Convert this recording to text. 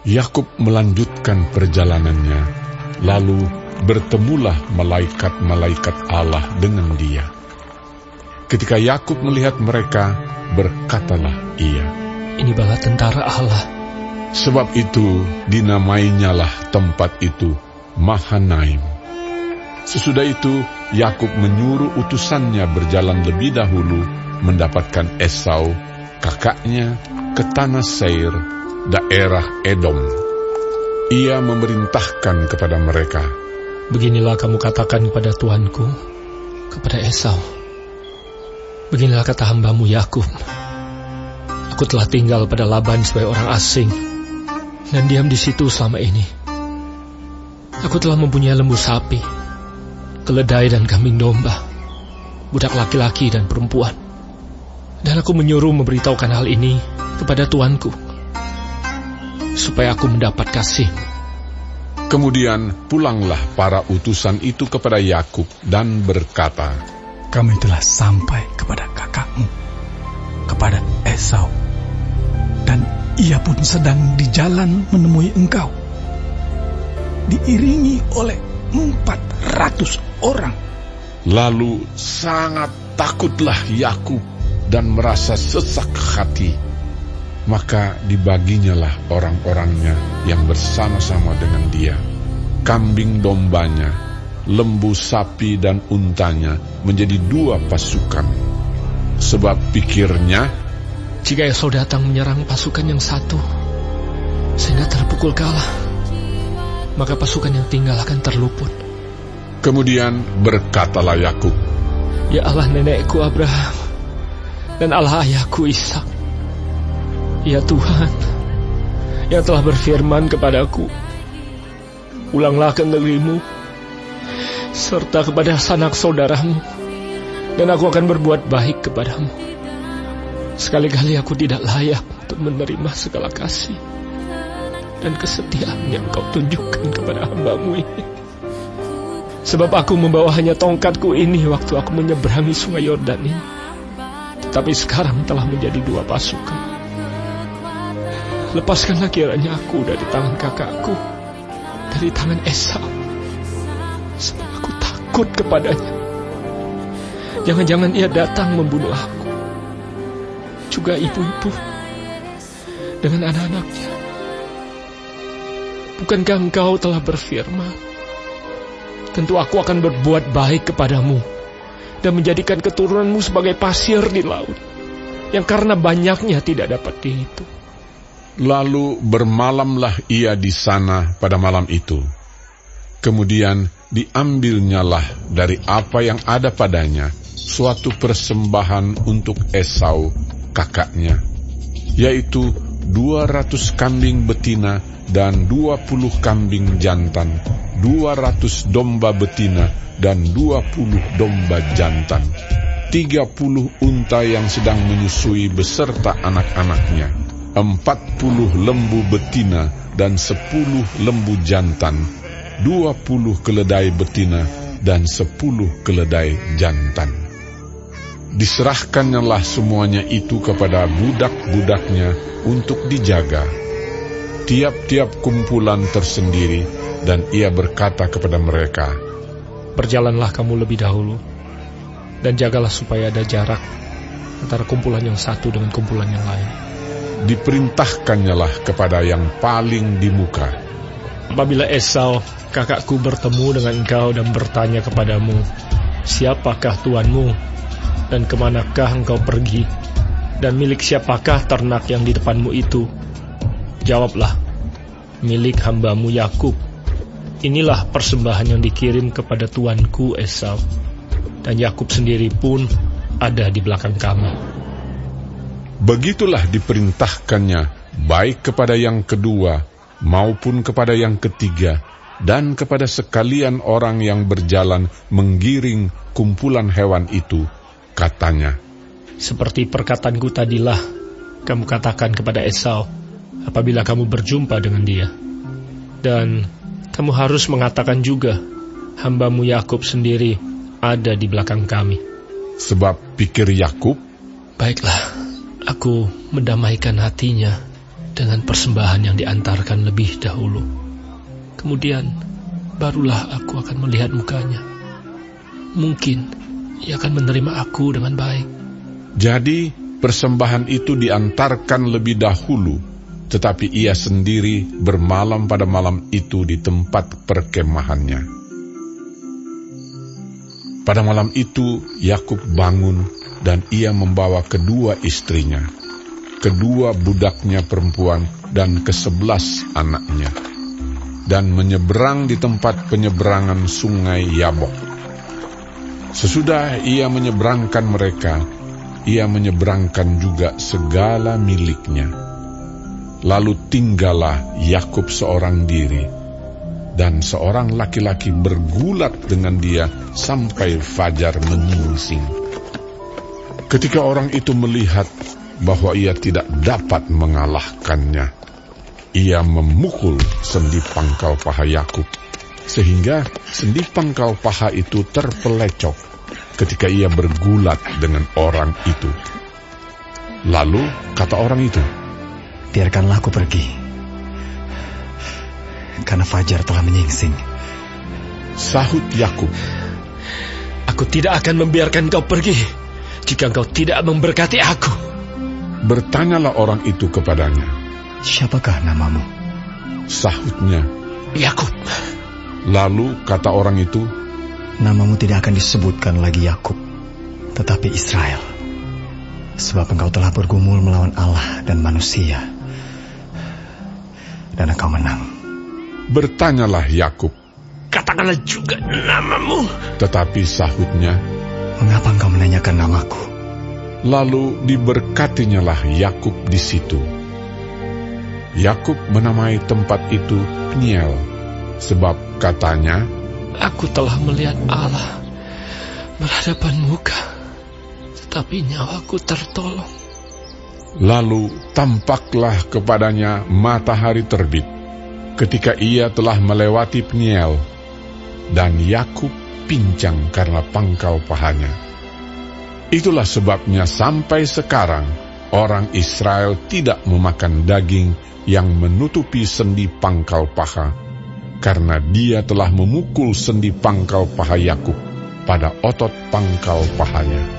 Yakub melanjutkan perjalanannya, lalu bertemulah malaikat-malaikat Allah dengan dia. Ketika Yakub melihat mereka, berkatalah ia, "Ini bala tentara Allah." Sebab itu dinamainyalah tempat itu Mahanaim. Sesudah itu Yakub menyuruh utusannya berjalan lebih dahulu mendapatkan Esau, kakaknya, ke tanah Seir, daerah Edom. Ia memerintahkan kepada mereka, "Beginilah kamu katakan kepada tuanku, kepada Esau. Beginilah kata hambamu Yakub. Aku telah tinggal pada Laban sebagai orang asing dan diam di situ selama ini. Aku telah mempunyai lembu sapi, keledai dan kambing domba, budak laki-laki dan perempuan. Dan aku menyuruh memberitahukan hal ini kepada tuanku, supaya aku mendapat kasih." Kemudian pulanglah para utusan itu kepada Yakub dan berkata, "Kami telah sampai kepada kakakmu, kepada Esau, dan ia pun sedang di jalan menemui engkau, diiringi oleh 400 orang. Lalu sangat takutlah Yakub dan merasa sesak hati. Maka dibaginyalah orang-orangnya yang bersama-sama dengan dia, kambing dombanya, lembu sapi dan untanya menjadi 2 pasukan. Sebab pikirnya, jika Esau datang menyerang pasukan yang satu, sehingga terpukul kalah, maka pasukan yang tinggal akan terluput. Kemudian berkatalah Yakub, "Ya Allah nenekku Abraham dan Allah ayahku Ishak, ya Tuhan yang telah berfirman kepadaku, pulanglah ke negerimu serta kepada sanak saudaramu, dan aku akan berbuat baik kepadamu. Sekali-kali aku tidak layak untuk menerima segala kasih dan kesetiaan yang kau tunjukkan kepada hambamu ini. Sebab aku membawa hanya tongkatku ini waktu aku menyeberangi sungai Yordan ini, tetapi sekarang telah menjadi 2 pasukan. Lepaskanlah kiranya aku dari tangan kakakku, dari tangan Esau, sebab aku takut kepadanya. Jangan-jangan ia datang membunuh aku, juga ibu-ibu dengan anak-anaknya. Bukankah engkau telah berfirman, tentu aku akan berbuat baik kepadamu dan menjadikan keturunanmu sebagai pasir di laut, yang karena banyaknya tidak dapat dihitung." Lalu bermalamlah ia di sana pada malam itu. Kemudian diambilnyalah dari apa yang ada padanya suatu persembahan untuk Esau, kakaknya, yaitu 200 kambing betina dan 20 kambing jantan, 200 domba betina dan 20 domba jantan, 30 unta yang sedang menyusui beserta anak-anaknya, 40 lembu betina dan 10 lembu jantan, 20 keledai betina dan 10 keledai jantan. Diserahkannyalah semuanya itu kepada budak-budaknya untuk dijaga, tiap-tiap kumpulan tersendiri, dan ia berkata kepada mereka, "Berjalanlah kamu lebih dahulu, dan jagalah supaya ada jarak antara kumpulan yang satu dengan kumpulan yang lain." Diperintahkannyalah kepada yang paling di muka, "Apabila Esau, kakakku, bertemu dengan engkau dan bertanya kepadamu, 'Siapakah tuanmu dan kemanakah engkau pergi, dan milik siapakah ternak yang di depanmu itu?' Jawablah, 'Milik hambamu Yakub. Inilah persembahan yang dikirim kepada tuanku Esau, dan Yakub sendiri pun ada di belakang kami.'" Begitulah diperintahkannya baik kepada yang kedua maupun kepada yang ketiga, dan kepada sekalian orang yang berjalan menggiring kumpulan hewan itu. Katanya, "Seperti perkataanku tadilah, kamu katakan kepada Esau apabila kamu berjumpa dengan dia. Dan kamu harus mengatakan juga, hambamu Yakub sendiri ada di belakang kami." Sebab pikir Yakub, "Baiklah, aku mendamaikan hatinya dengan persembahan yang diantarkan lebih dahulu. Kemudian barulah aku akan melihat mukanya. Mungkin ia akan menerima aku dengan baik. Jadi persembahan itu diantarkan lebih dahulu, tetapi ia sendiri bermalam pada malam itu di tempat perkemahannya. Pada malam itu Yakub bangun dan ia membawa kedua istrinya, kedua budaknya perempuan dan ke-11 anaknya, dan menyeberang di tempat penyeberangan sungai Yabok. Sesudah ia menyeberangkan mereka, ia menyeberangkan juga segala miliknya. Lalu tinggallah Yakub seorang diri, dan seorang laki-laki bergulat dengan dia sampai fajar menyingsing. Ketika orang itu melihat bahwa ia tidak dapat mengalahkannya, ia memukul sendi pangkal paha Yakub, sehingga sendi pangkal paha itu terpelecok ketika ia bergulat dengan orang itu. Lalu kata orang itu, "Biarkanlah aku pergi, karena fajar telah menyingsing." Sahut Yakub, Aku tidak akan membiarkan kau pergi jika engkau tidak memberkati aku. Bertanyalah orang itu kepadanya. "Siapakah namamu?" Sahutnya, Yakub. lalu kata orang itu, "Namamu tidak akan disebutkan lagi Yakub, tetapi Israel, sebab engkau telah bergumul melawan Allah dan manusia, dan engkau menang." Bertanyalah Yakub, Katakanlah juga namamu. tetapi sahutnya, "Mengapa engkau menanyakan namaku?" lalu diberkatinyalah Yakub di situ. Yakub menamai tempat itu Peniel, sebab katanya, Aku telah melihat Allah berhadapan muka, tetapi nyawaku tertolong. lalu tampaklah kepadanya matahari terbit ketika ia telah melewati Peniel, dan Yakub pincang karena pangkal pahanya. Itulah sebabnya sampai sekarang orang Israel tidak memakan daging yang menutupi sendi pangkal paha, karena dia telah memukul sendi pangkal paha Yakub pada otot pangkal pahanya.